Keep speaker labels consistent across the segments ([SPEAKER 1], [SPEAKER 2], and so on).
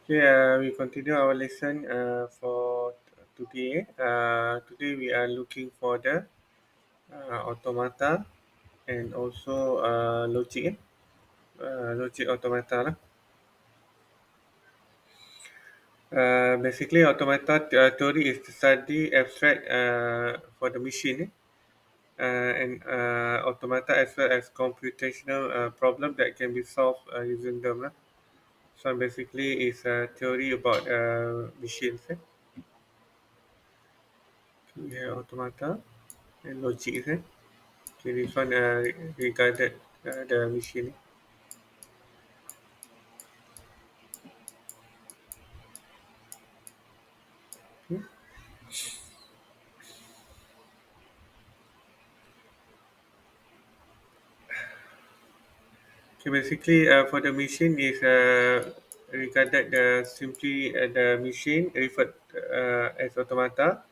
[SPEAKER 1] Okay, we continue our lesson for today. Today we are looking for the automata and also logic. Logic automata lah. Basically, automata theory is to study abstract for the machine and automata as well as computational problem that can be solved using them lah. So basically, it's a theory about machines. We have automata and logic. Okay, this one regarded the machine. Okay, okay basically for the machine is regarded simply the machine referred as automata.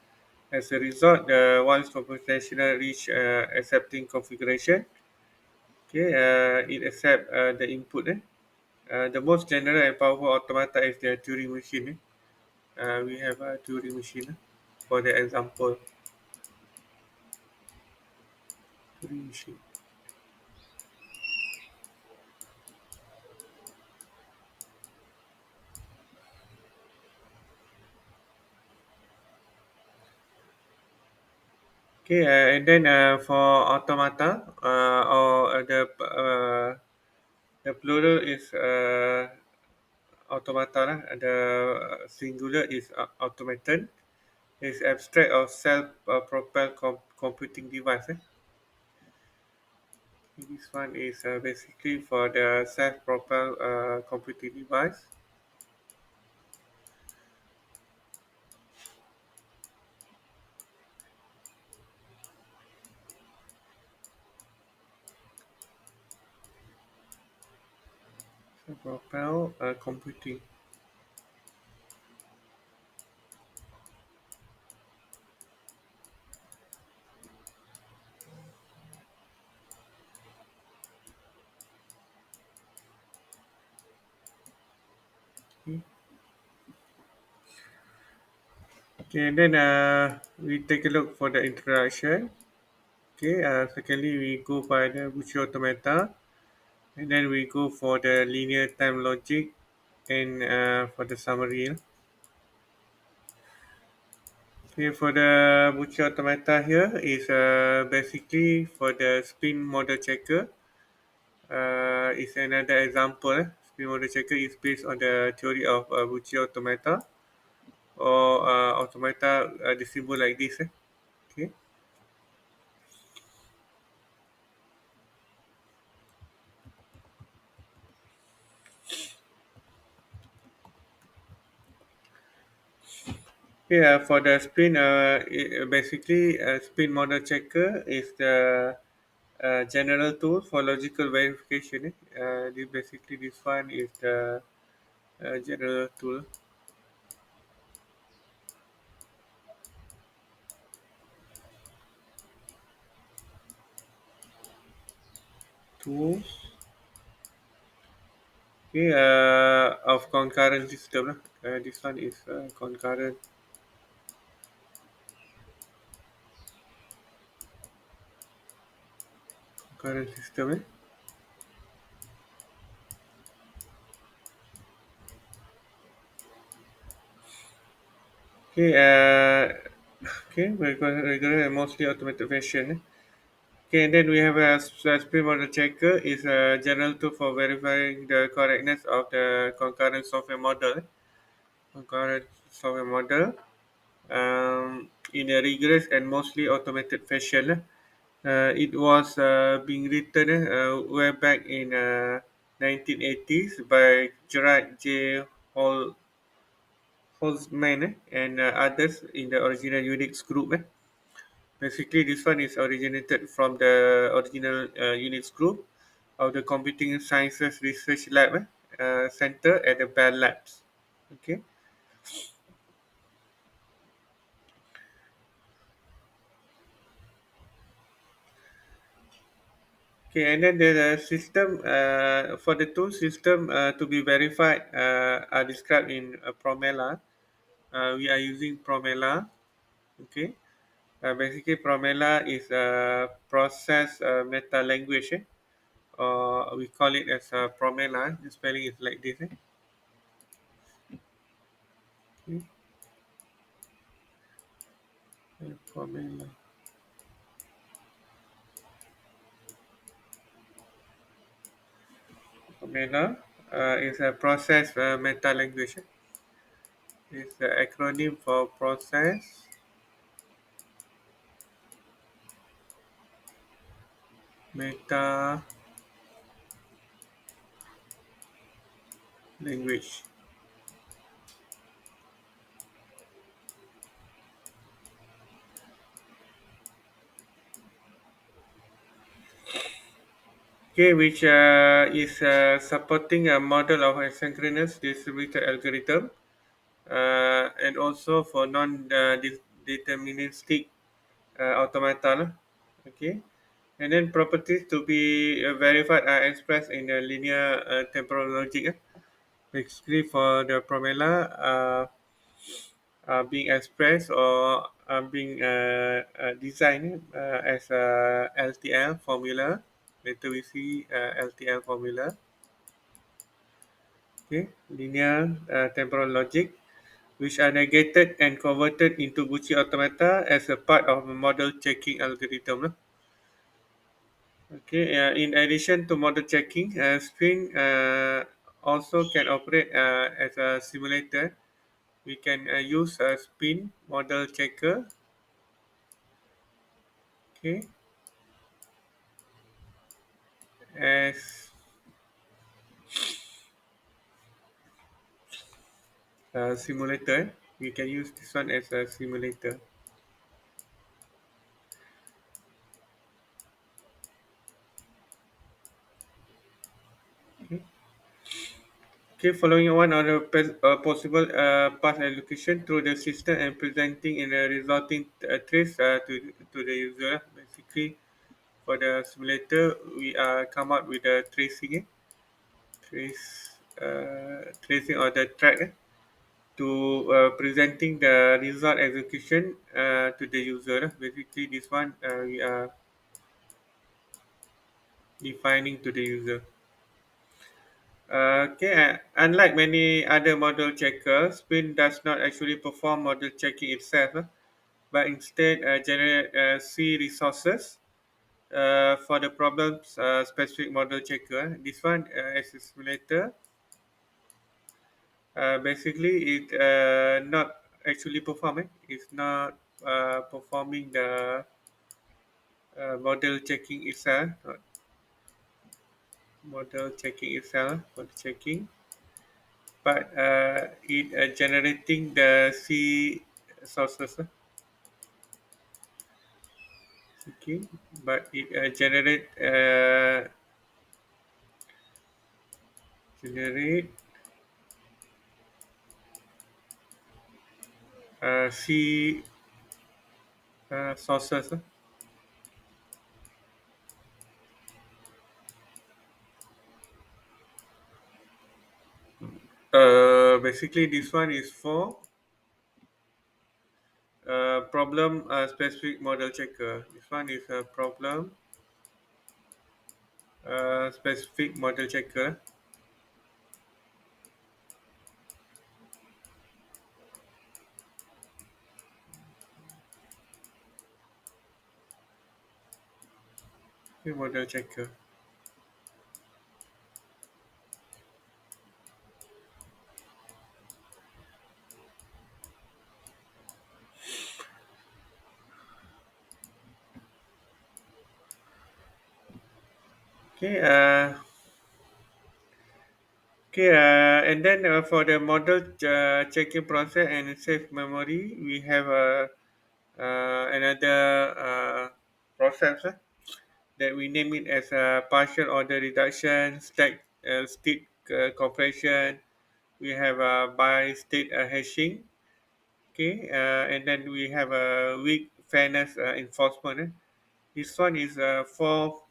[SPEAKER 1] As a result, the one's computational reach accepting configuration. Okay, it accept the input. The most general and powerful automata is the Turing machine. We have a Turing machine for the example. Turing machine. Okay, and then for automata, or the plural is automata, lah. The singular is automaton. Is abstract or self-propelled computing device. This one is basically for the self-propelled computing device. Self-propelled computing. Okay, okay and then we take a look for the introduction. Okay, secondly, we go by the Buchi Automata, and then we go for the linear time logic, and for the summary. Okay, for the Buchi Automata here is basically for the spin model checker. Is another example. Spin model checker is based on the theory of Buchi Automata, or automata the symbol like this. Okay. Yeah, for the spin, basically, spin model checker is the general tool for logical verification. Basically, this one is the general tool tools. Okay, of concurrent system. This one is concurrent system. Okay, okay, regular and mostly automated version. Okay, and then we have a spin model checker is a general tool for verifying the correctness of the concurrent software model. Concurrent software model in a rigorous and mostly automated fashion. It was being written way back in 1980s by Gerard J. Holzman and others in the original Unix group. Basically, this one is originated from the original Unix group of the Computing Sciences Research Lab Center at the Bell Labs. Okay. Okay, and then the system for the two system to be verified are described in Promela. We are using Promela. Okay, basically Promela is a process meta language, or we call it as Promela. The spelling is like this. Okay. Promela. Promela is a process meta language. It's the acronym for process meta language. Okay, which is supporting a model of asynchronous distributed algorithm, and also for non-deterministic automata lah. Okay, and then properties to be verified are expressed in the linear temporal logic. Basically, for the promela being expressed or being designed as a LTL formula. Later we see LTL formula. Okay, linear temporal logic, which are negated and converted into Buchi automata as a part of a model checking algorithm. Okay, in addition to model checking, Spin also can operate as a simulator. We can use a spin model checker. Okay, as a simulator. We can use this one as a simulator. Okay. Okay, following one of the possible path allocation through the system and presenting in a resulting trace to the user. Basically, for the simulator, we come out with a tracing, tracing or the track to presenting the result execution to the user. Basically, this one we are defining to the user. Okay, unlike many other model checkers, Spin does not actually perform model checking itself, but instead generate C resources for the problem's specific model checker. This one is a simulator. Basically, it not actually performing. It's not performing the model checking itself. Not model checking itself. Model checking, but it generating the C sources. Okay, but it generate C sources. Basically, this one is for problem specific model checker. This one is a problem specific model checker. Okay, model checker. Okay, and then for the model checking process and safe memory, we have another process that we name it as a partial order reduction, state compression. We have by state hashing. Okay, and then we have a weak fairness enforcement. This one is for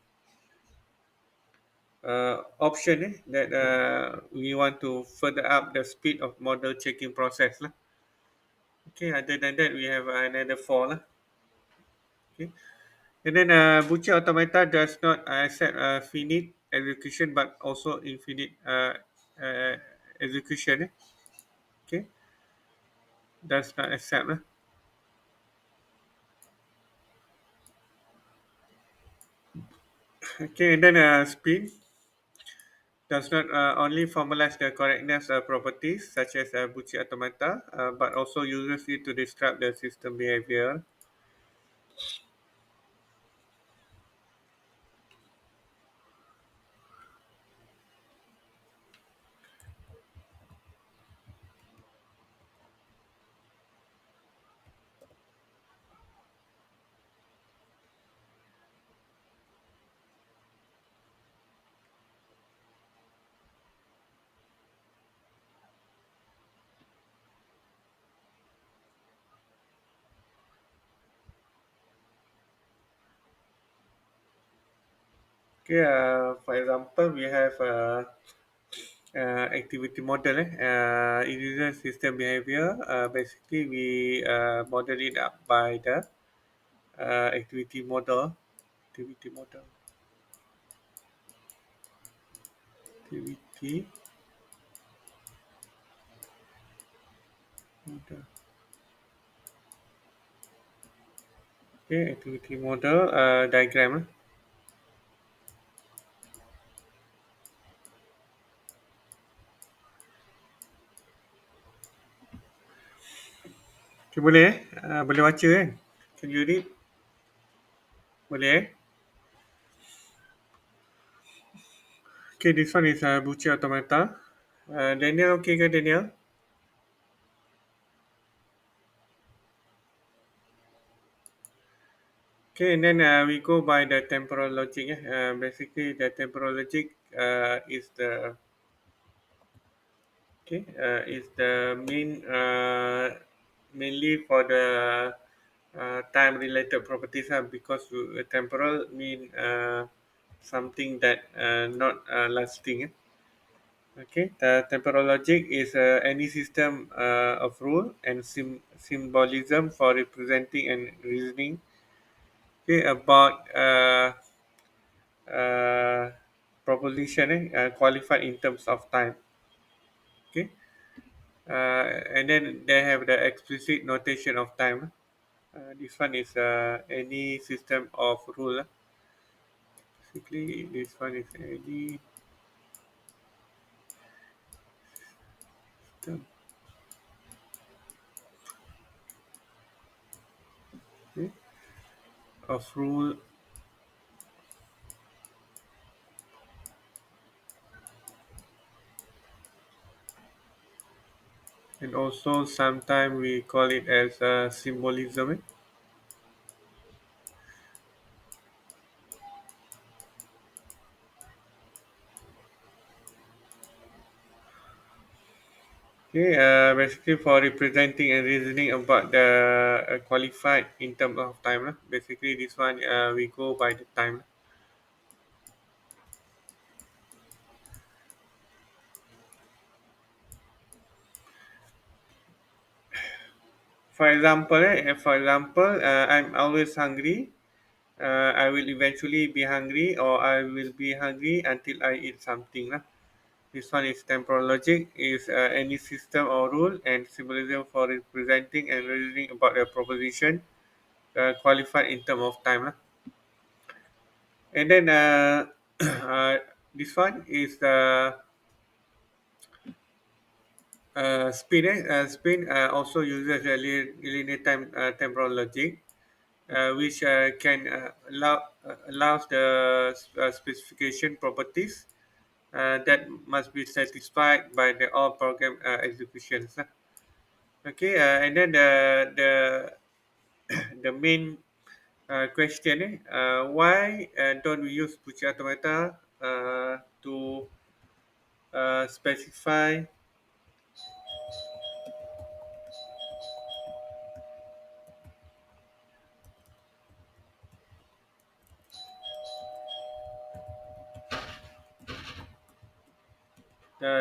[SPEAKER 1] option that we want to further up the speed of model checking process lah. Okay, other than that we have another four lah. Okay, and then Buchi Automata does not accept finite execution but also infinite uh, execution. Okay, does not accept lah. Okay, and then spin does not only formalize the correctness properties such as Buchi Automata, but also uses it to describe the system behavior. Okay, for example, we have activity model. It uses system behavior. Basically, we model it up by the activity model. Activity model. Activity model. Okay, activity model diagram. Okay, boleh boleh baca kan? Can you read? Boleh Okay, this one is Buchi Automata. Daniel, okay ke Daniel? Okay, and then we go by the temporal logic. Basically, the temporal logic is the is the mainly for the time related properties because temporal mean something that not lasting. Okay, the temporal logic is any system of rule and symbolism for representing and reasoning about uh, proposition qualified in terms of time. Okay, and then they have the explicit notation of time. This one is any system of rule. Basically, this one is any system okay, of rule. And also sometimes we call it as symbolism. Okay, basically for representing and reasoning about the qualified in terms of time. Basically, this one we go by the time. For example, I'm always hungry. I will eventually be hungry, or I will be hungry until I eat something. This one is temporal logic, is any system or rule and symbolism for representing and reasoning about a proposition qualified in terms of time. And then this one is the spin. Spin also uses a linear time temporal logic, which can allows the specification properties that must be satisfied by the all program executions. Okay, and then the main question why don't we use Buchi Automata to specify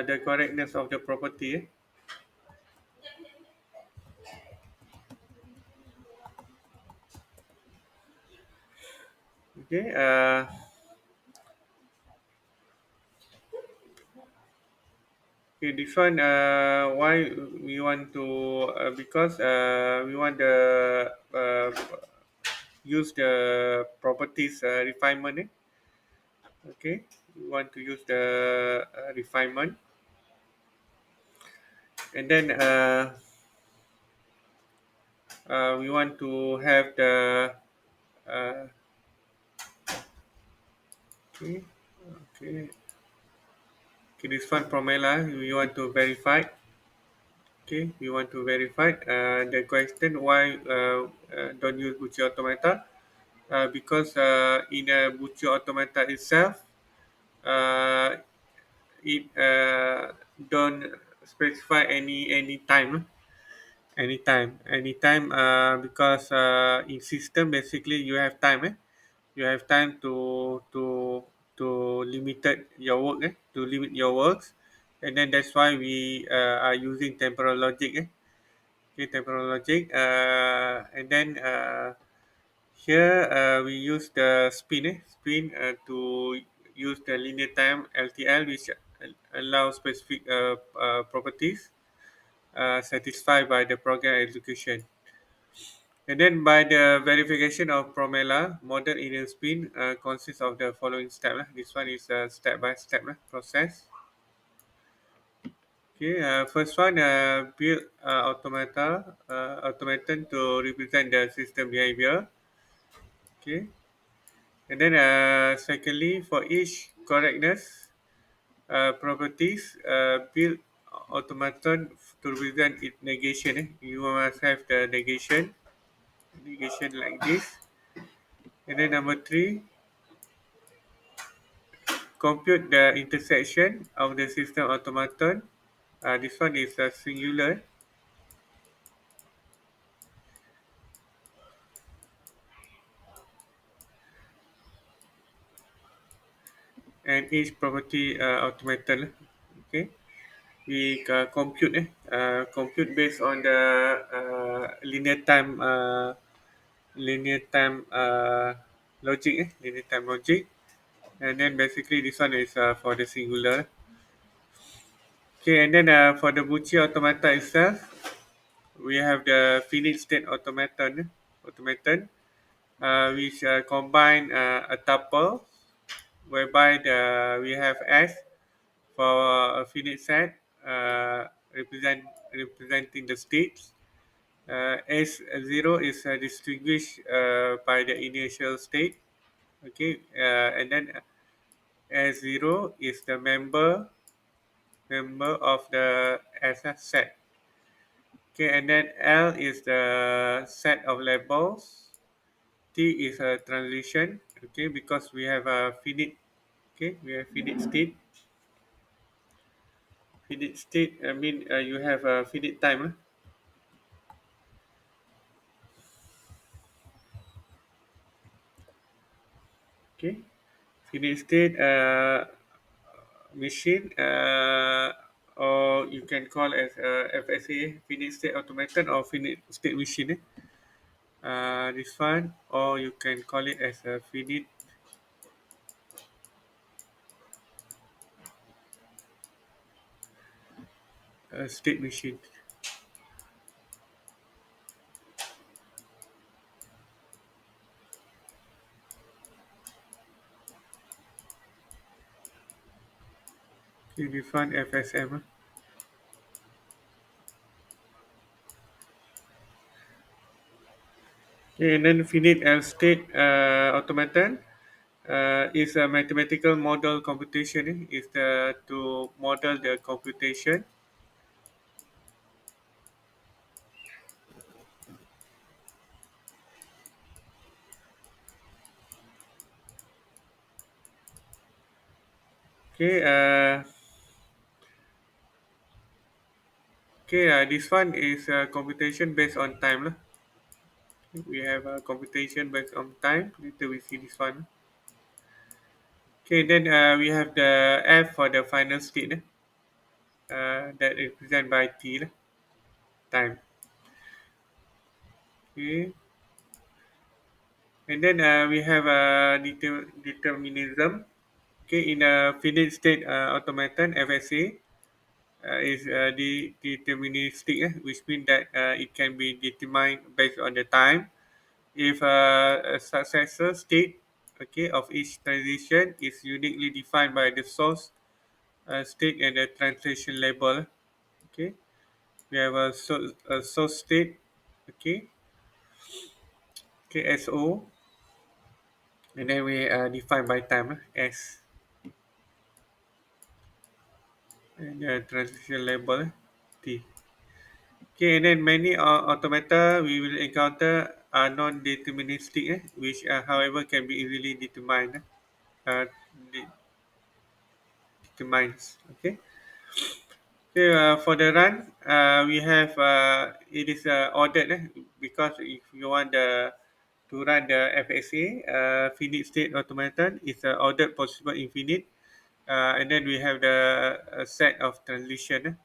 [SPEAKER 1] the correctness of the property. Okay. Okay, this one, why we want to, because we want the use the properties refinement. Okay, we want to use the refinement, and then we want to have the uh, okay, okay, okay. This one promela we want to verify. Okay, we want to verify the question why don't use Buchi Automata, because in a Buchi Automata itself, uh, it don't specify any time, anytime, because in system basically you have time, you have time to limited your work, to limit your works, and then that's why we are using temporal logic, okay, temporal logic, and then here we use the spin to use the linear time LTL, which allows specific properties satisfied by the program execution. And then by the verification of Promella, model in spin consists of the following step. This one is a step-by-step process. Okay, first one, build automata, automaton to represent the system behavior. Okay, and then secondly, for each correctness properties, build automaton to represent its negation. You must have the negation like this. And then number three, compute the intersection of the system automaton. This one is singular, and each property automaton. Okay, we compute based on the linear time logic, linear time logic, and then basically this one is for the singular. Okay, and then for the Buchi automata itself, we have the finite state automaton, which combine a tuple whereby we have S for a finite set representing the states. S0 is distinguished by the initial state. Okay, and then S0 is the member of the SS set. Okay, and then L is the set of labels. T is a transition. Okay, because we have a finite. Okay, we have finite state. Finite state. I mean, you have a finite time. Okay, finite state machine, or you can call as FSA, finite state automaton or finite state machine. This one, or you can call it as a finite state machine. Okay, this one FSM. Okay, and then finite state automaton is a mathematical model computation. Is the to model the computation. Okay, okay. This one is computation based on time. Lah. We have a computation based on time. Later we see this one. Okay, then we have the F for the final state. that is represented by t lah, time. Okay. And then we have determinism. Okay, in a finite state automaton FSA is deterministic, which means that it can be determined based on the time. If a successor state, okay, of each transition is uniquely defined by the source state and the translation label. Okay, we have a source state. Okay, okay, SO, and then we define by time S, and the translation label T. Okay, and then many automata we will encounter are non-deterministic, which however can be easily determined. Uh, de- determines. Okay. Okay, for the run, we have it is ordered, because if you want to run the FSA finite state automaton, it's ordered possible infinite, and then we have the set of transition.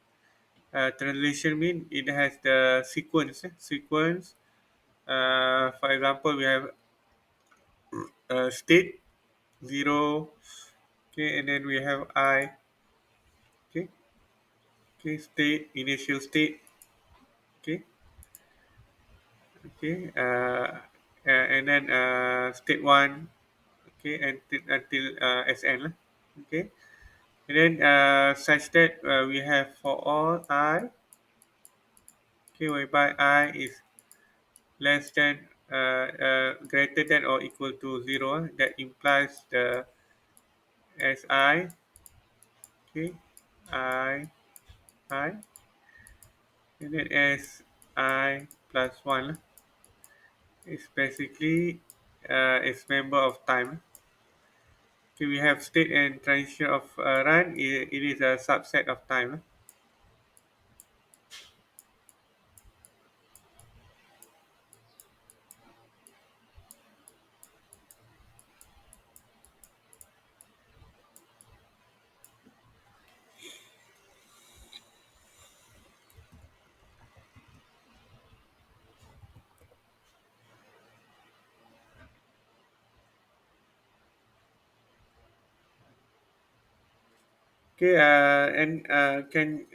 [SPEAKER 1] Translation mean it has the sequence. For example, we have state 0, okay, and then we have I, okay, okay, state, initial state, okay, okay, and then state 1, okay, until Sn lah, okay, and then such that we have for all I, okay, whereby I is less than greater than or equal to 0, that implies the Si, okay, I, I, and then Si plus 1 is basically is member of time. Okay, we have state and transition of run. It is a subset of time. Okay, and can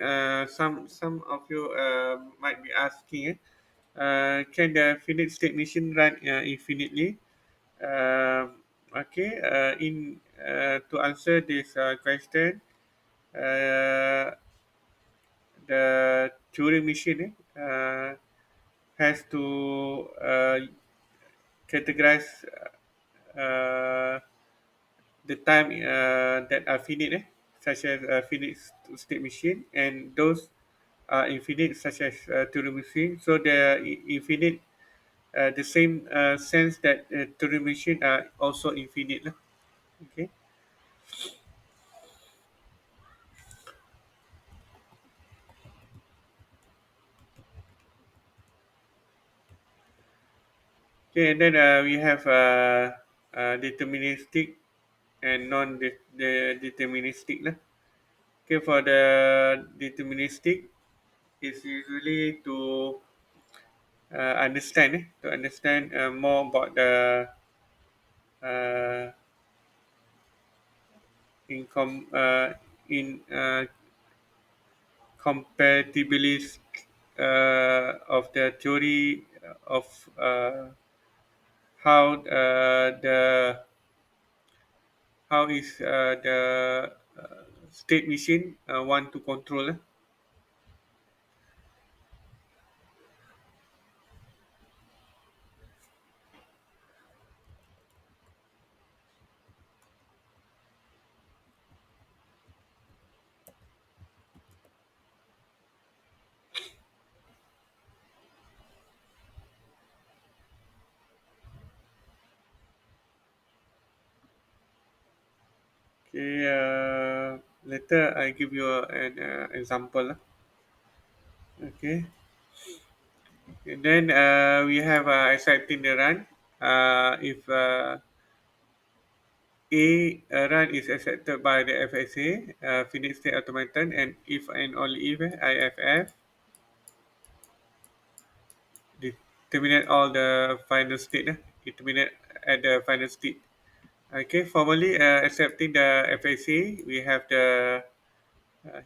[SPEAKER 1] some of you might be asking, can the finite state machine run infinitely? Okay, in to answer this question, uh, the Turing machine has to categorize uh, the time that are finite, such as finite state machine, and those are infinite, such as Turing machine. So they are infinite, the same sense that Turing machine are also infinite lah. Okay. Okay, and then we have deterministic and non-deterministic lah. Okay, for the deterministic, it's usually to understand more about the uh, income in compatibility of the theory of how the how is the state machine want to control. Okay, later I give you an example. Okay, and then we have accepting the run. If A run is accepted by the FSA, finite state automaton, and if and only if IFF determine all the final state, determine at the final state. Okay, formally accepting the FSA, we have the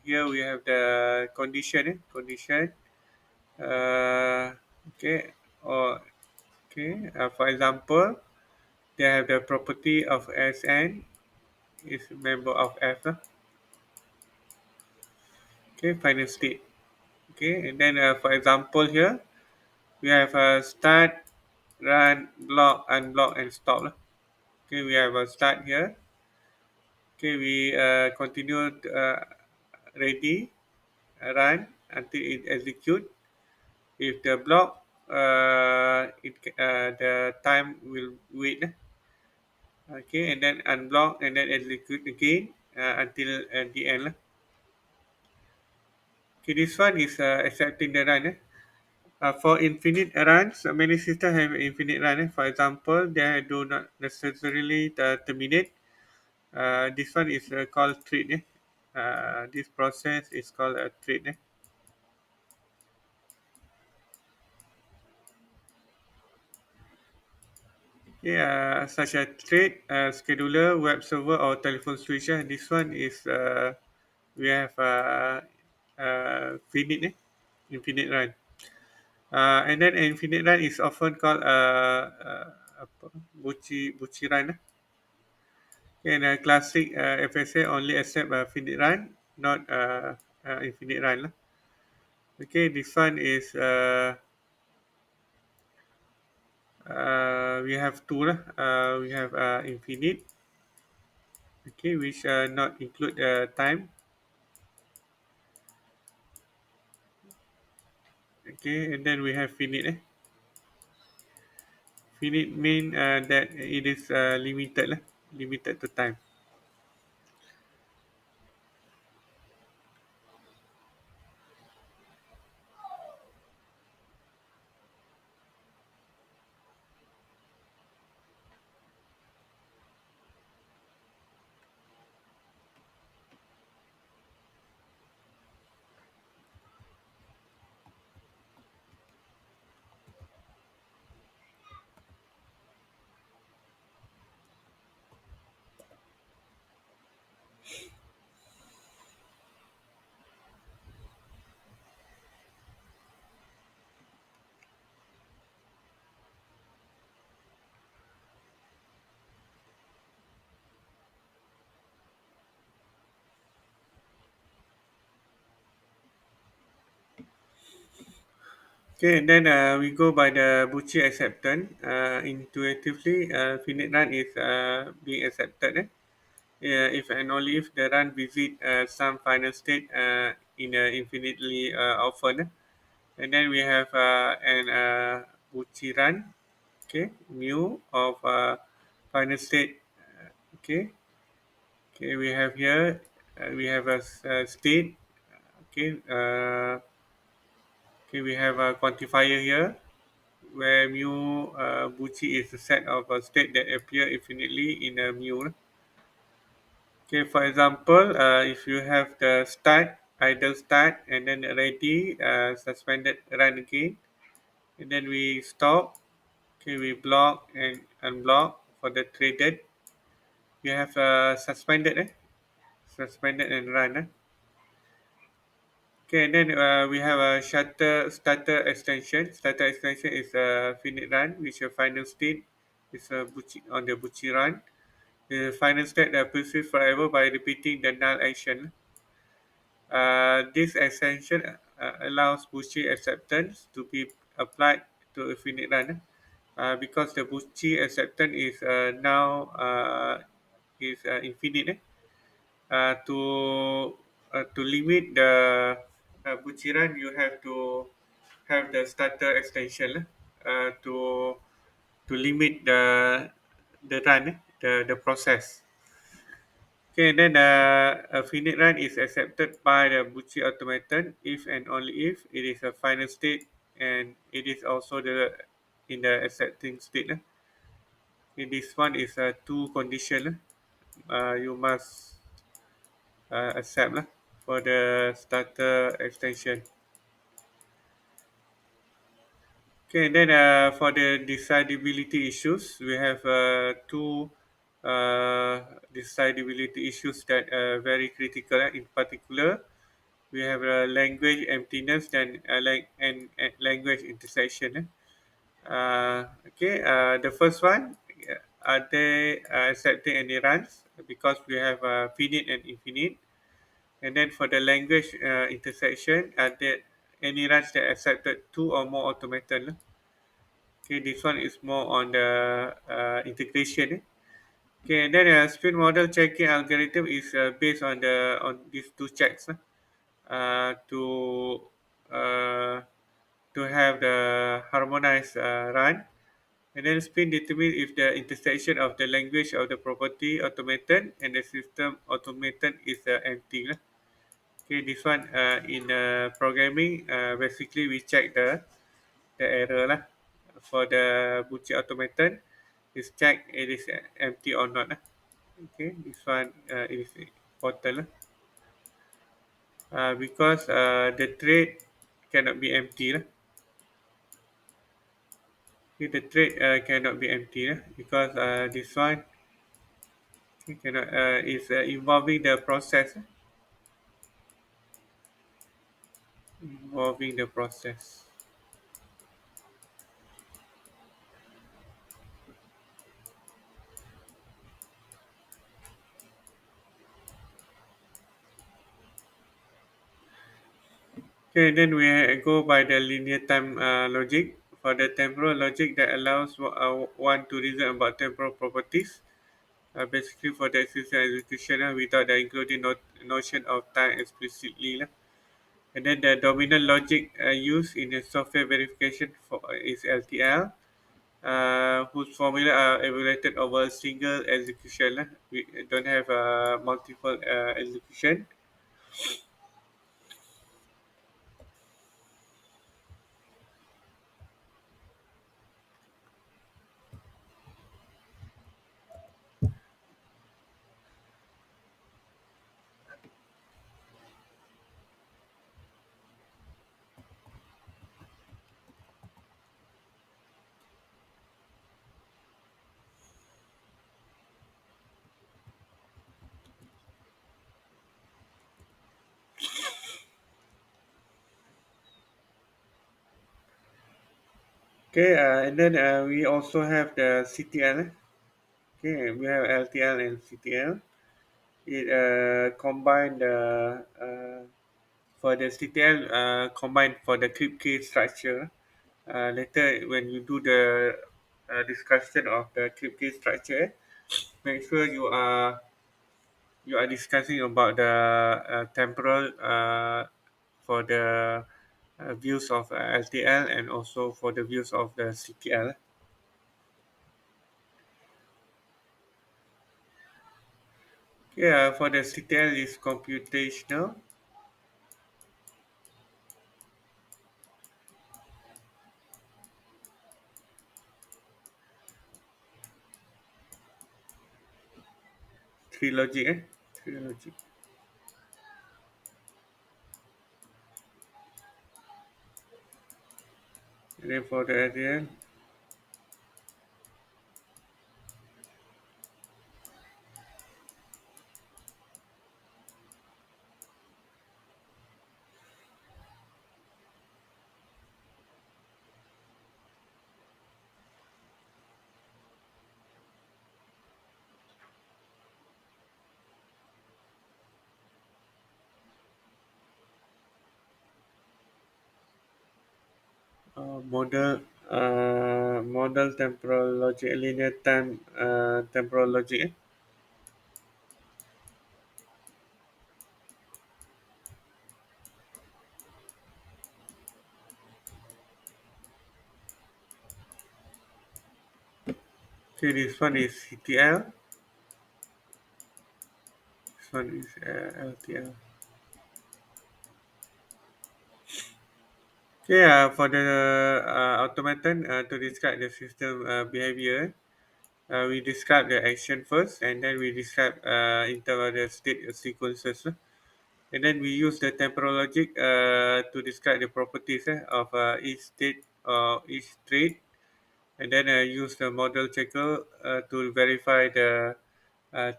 [SPEAKER 1] here we have the condition, condition. Uh, okay, or okay, for example, they have the property of Sn is member of F. Okay, final state. Okay, and then for example here we have a start, run, block, unblock, and stop. Okay, we have a start here. Okay, we continue ready, run until it execute. If the block, the time will wait. Okay, and then unblock and then execute again until the end. Okay, this one is accepting the run. For infinite runs, many systems have infinite run. For example, they do not necessarily terminate. This one is called thread. This process is called a thread. Yeah, such as thread, scheduler, web server, or telephone switch. This one is we have finite, infinite run. And then infinite run is often called apa, Buchi run. In a classic FSA only accept finite run, not infinite run. Okay, this one is we have two. We have infinite, okay, which not include time. Okay, and then we have finite. Finite mean that it is limited, limited to time. Okay, and then we go by the Buchi acceptance. Intuitively, finite run is being accepted. If and only if the run visit some final state in infinitely often. And then we have an Buchi run. Okay, mu of final state. Okay, okay, we have here we have a state. Okay, okay, we have a quantifier here where mu Buchi is a set of a state that appear infinitely in a mu. Okay, for example, if you have the start, idle start, and then ready, suspended run again, and then we stop. Okay, we block and unblock for the traded. We have suspended, suspended and run. Okay, and then we have a starter extension. Starter extension is a finite run, which a final state is on the Buchi run. The final state persists forever by repeating the null action. This extension allows Buchi acceptance to be applied to a finite run because the Buchi acceptance is now infinite. To limit the Buchi run, you have to have the starter extension to limit the run, the process. Okay, and then a finite run is accepted by the Buchi automaton if and only if it is a final state and it is also the in the accepting state. Okay, this one is a two condition. you must accept lah for the starter extension. Okay, and then for the decidability issues, we have two decidability issues that are very critical. In particular, we have language emptiness and language intersection. Okay, the first one, are they accepting any runs? Because we have finite and infinite. And then for the language intersection, are there any runs that accepted two or more automaton? Okay, this one is more on the integration. Okay, and then speed model checking algorithm is based on these two checks to uh, to have the harmonized run. And then spin determines if the intersection of the language of the property automaton and the system automaton is empty lah. Okay, this one in programming, basically we check the error lah. For the Buchi automaton, is check it is empty or not lah. Okay, this one is important lah. Because the thread cannot be empty lah. Okay, the thread cannot be empty lah, because this one cannot is involving the process, involving the process. Okay, then we go by the linear time logic. For the temporal logic that allows one to reason about temporal properties, basically for the existence execution without the including notion of time explicitly lah. And then the dominant logic used in the software verification is LTL, whose formula are evaluated over a single execution lah. We don't have multiple execution. Okay, and then we also have the CTL. Okay, we have LTL and CTL. It combine the for the CTL combined for the crypt key structure. Later, when you do the discussion of the crypt key structure, make sure you are discussing about the temporal for the views of LTL and also for the views of the CTL. Yeah, for the CTL is computational trilogy, trilogy. And then for the LTL, model temporal logic, linear time temporal logic. Okay, this one is CTL. This one is LTL. Okay, for the automaton to describe the system behavior, We describe the action first, and then we describe in terms of the state sequences. And then we use the temporal logic to describe the properties of each state or each state, and then use the model checker to verify the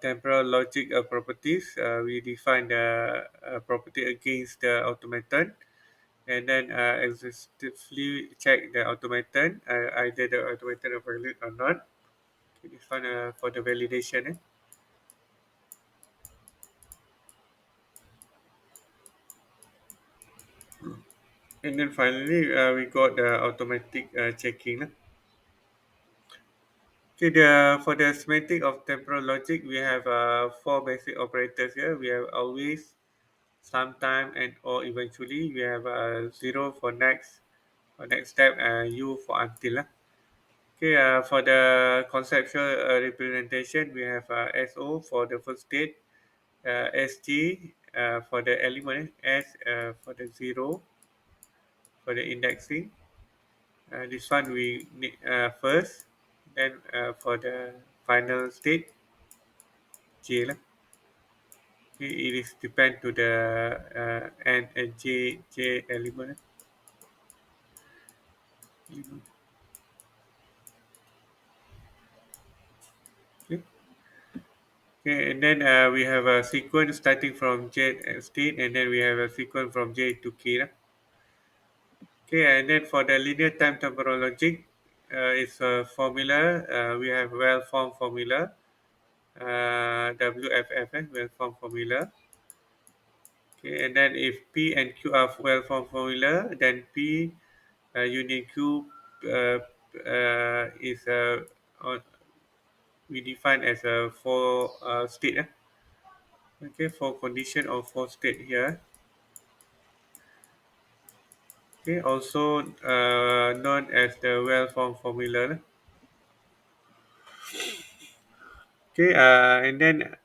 [SPEAKER 1] temporal logic properties. We define the property against the automaton, and then exhaustively check the automaton, either the automaton is valid or not. Okay, this one for the validation. And then finally, we got the automatic checking. Okay, for the semantic of temporal logic, we have four basic operators here. We have always, sometime, and or eventually. We have zero for next, for next step, u for until. Okay, for the conceptual representation, we have SO for the first state, SG for the element, S for the zero for the indexing. This one we need first, then for the final state, J lah. Okay, it is depend to the N and J element. Okay. Okay, and then we have a sequence starting from J state, and then we have a sequence from J to K lah. Okay, and then for the linear time temporal logic, it's a formula. We have well-formed formula, WFF, well-formed formula. Okay, and then if P and Q are well-formed formula, then P union Q is on, we define as a four state. Okay, for condition of four state here. Okay, also known as the well-formed formula. Okay, and then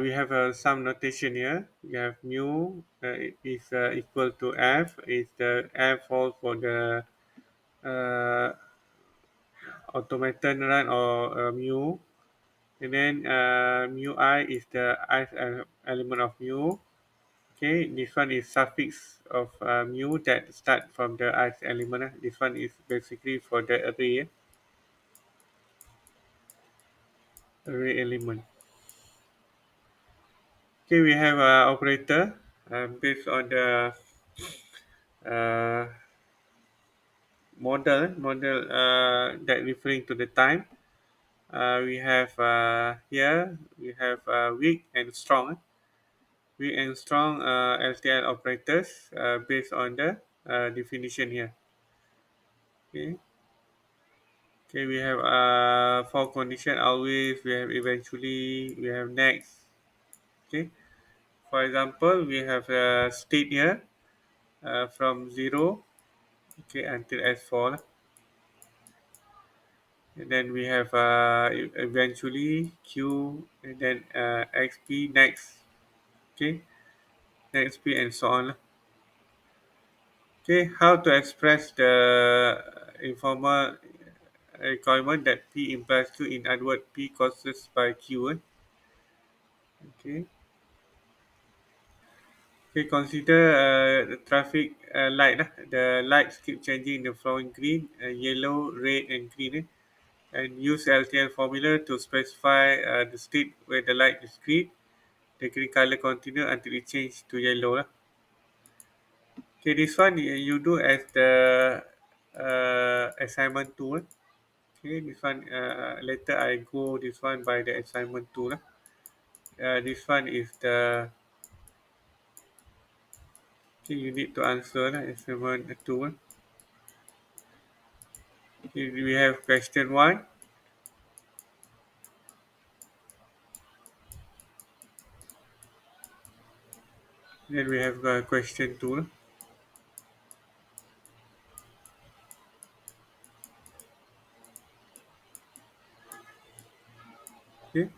[SPEAKER 1] we have some notation here. We have mu is equal to f. Is the f falls for the uh, automaton run or mu, and then mu I is the ith element of mu. Okay, this one is suffix of mu that start from the ith element. This one is basically for the array element. Okay, we have operator based on the uh, model that referring to the time. We have here we have weak and strong. Weak and strong LTL operators based on the definition here. Okay. Okay, we have for condition always, we have eventually, we have next. Okay. For example, we have a state here from 0, okay, until S4. And then we have eventually Q, and then XP next. Okay, next P and so on. Okay, how to express the informal requirement that P implies Q, in other words, P causes by Q. Okay. Okay, consider the traffic light. The lights keep changing the flowing green, yellow, red, and green. And use LTL formula to specify the state where the light is green. The green color continue until it change to yellow. Okay, this one you do as the assignment tool. Okay, this one later I go this one by the assignment tool. This one is the okay, you need to answer assignment tool. Okay, we have question one. Then we have question two. Okay.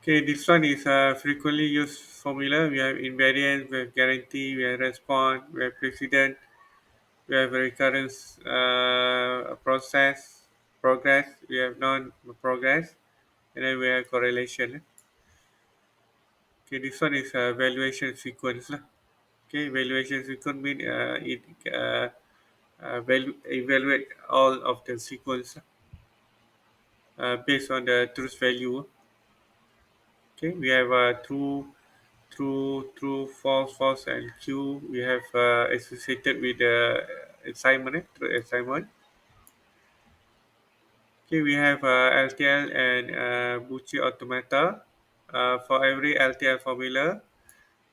[SPEAKER 1] Okay, this one is a frequently used formula. We have invariance, we have guarantee, we have response, we have precedent, we have recurrence process. progress, we have non-progress, and then we have correlation. Okay, this one is valuation sequence lah. Okay, valuation sequence mean it evaluate all of the sequence based on the truth value. Okay, we have true, false, false, and Q. We have associated with the assignment, true assignment. Okay, we have LTL and Buchi Automata. For every LTL formula,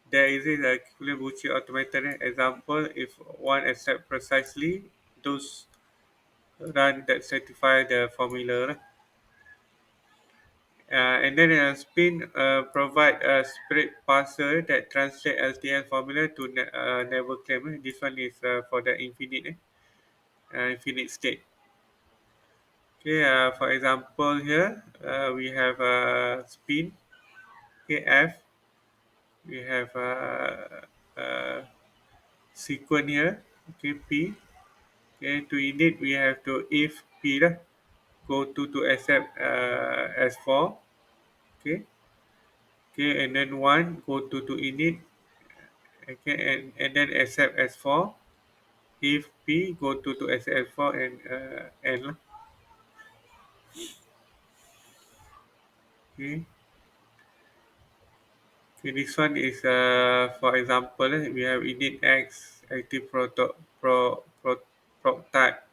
[SPEAKER 1] there is a equivalent Buchi Automata example. If one accept precisely those run that satisfy the formula. And then spin provide a spread parser that translate LTL formula to never claim. This one is for the infinite state. Okay, for example here we have spin. Okay, F. We have sequence here. Okay, P. Okay, to init we have to if P lah, go to accept S4. Okay, okay, and then one go to init. Okay, and then accept S4. If P go to accept S4 and N lah. Okay. Okay, this one is for example we have init X active prototype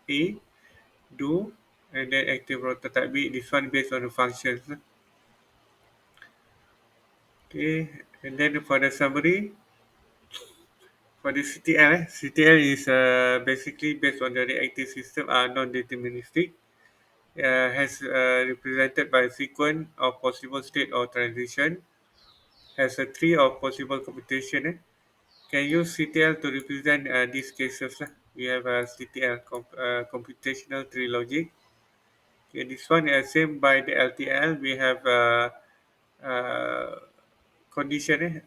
[SPEAKER 1] A do and then active prototype B. This one based on the functions. Okay, and then for the summary for the CTL, CTL is basically based on the reactive system are non-deterministic. Has represented by a sequence of possible state or transition. Has a tree of possible computation. Can use CTL to represent these cases. We have a CTL computational tree logic. Okay, this one is same by the LTL. We have uh, condition,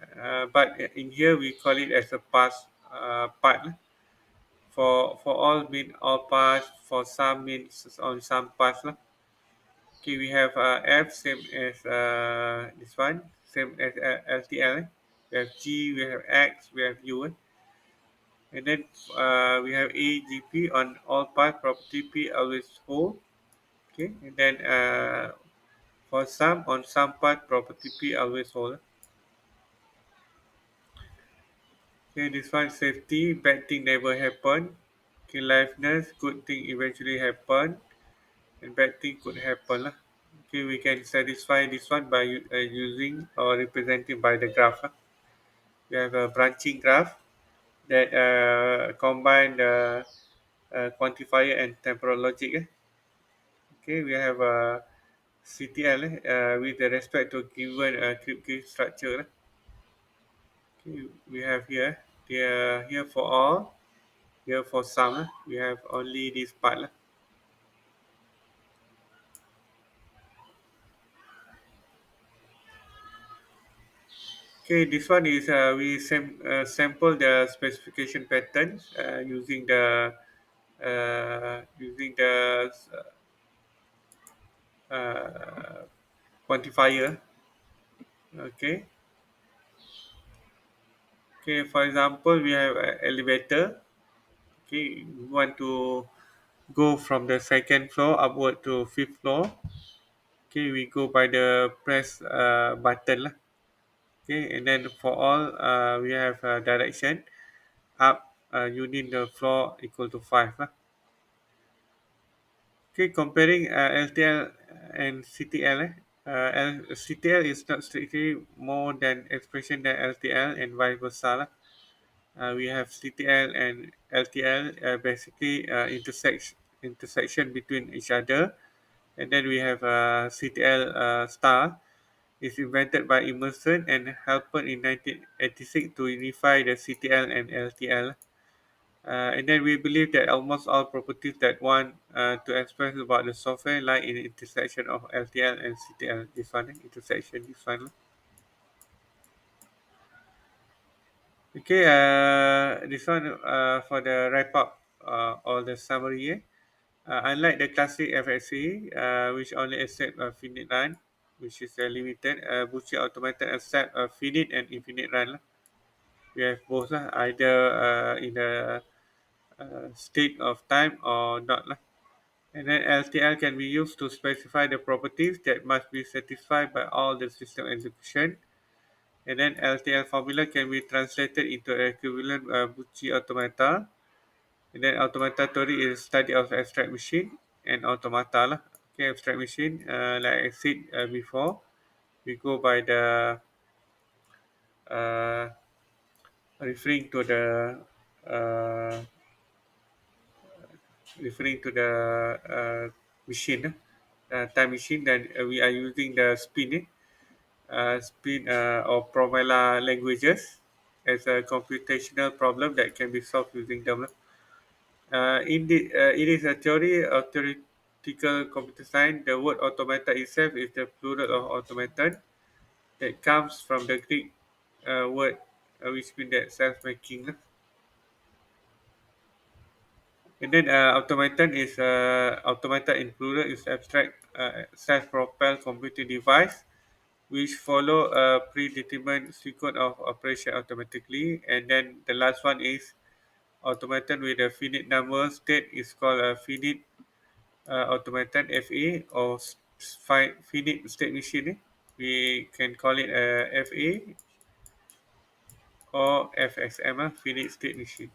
[SPEAKER 1] but in here we call it as a pass part. For all mean all pass. For some means on some pass. Okay, we have F same as this one, same as LTL. We have G, we have X, we have U. And then we have A, G, P on all path property P always hold. Okay, and then for some on some path property P always hold. Okay, this one safety, bad thing never happen. Okay, liveness, good thing eventually happen, and bad thing could happen lah. Okay, we can satisfy this one by using or representing by the graph. We have a branching graph that combine the quantifier and temporal logic. Okay, we have a CTL with the respect to given cryptic structure. Okay, we have here here for all, here for some. We have only this part. Okay, this one is we sample the specification pattern using the uh, quantifier. Okay, okay. For example, we have an elevator. Okay, we want to go from the second floor upward to fifth floor. Okay, we go by the press button lah. Okay, and then for all we have direction up. You need the floor equal to 5 lah. Okay, comparing LTL and CTL. CTL is not strictly more than expression than LTL and vice versa lah. We have CTL and LTL basically intersection between each other, and then we have CTL star is invented by Emerson and helped in 1986 to unify the CTL and LTL. And then we believe that almost all properties that want to express about the software lie in the intersection of LTL and CTL. This one, intersection, this one. Okay, this one for the wrap up or the summary. Unlike the classic FSC, which only accept a finite run, which is limited, Buchi Automata accept a finite and infinite run lah. We have both lah, either in the state of time or not lah. And then LTL can be used to specify the properties that must be satisfied by all the system execution. And then LTL formula can be translated into equivalent Buchi automata. And then automata theory is study of abstract machine and automata lah. Okay, abstract machine, like I said before, we go by the uh, referring to the uh, machine, time machine. Then we are using the spin or Promela languages as a computational problem that can be solved using them. It is a theory of theoretical computer science. The word automata itself is the plural of automaton that comes from the Greek word which means that self-making. And then automaton is automata in plural is abstract self-propelled computing device which follow a predetermined sequence of operation automatically. And then the last one is automaton with a finite number state is called a finite automaton FA or finite state machine. We can call it a FA or FSM, finite state machine.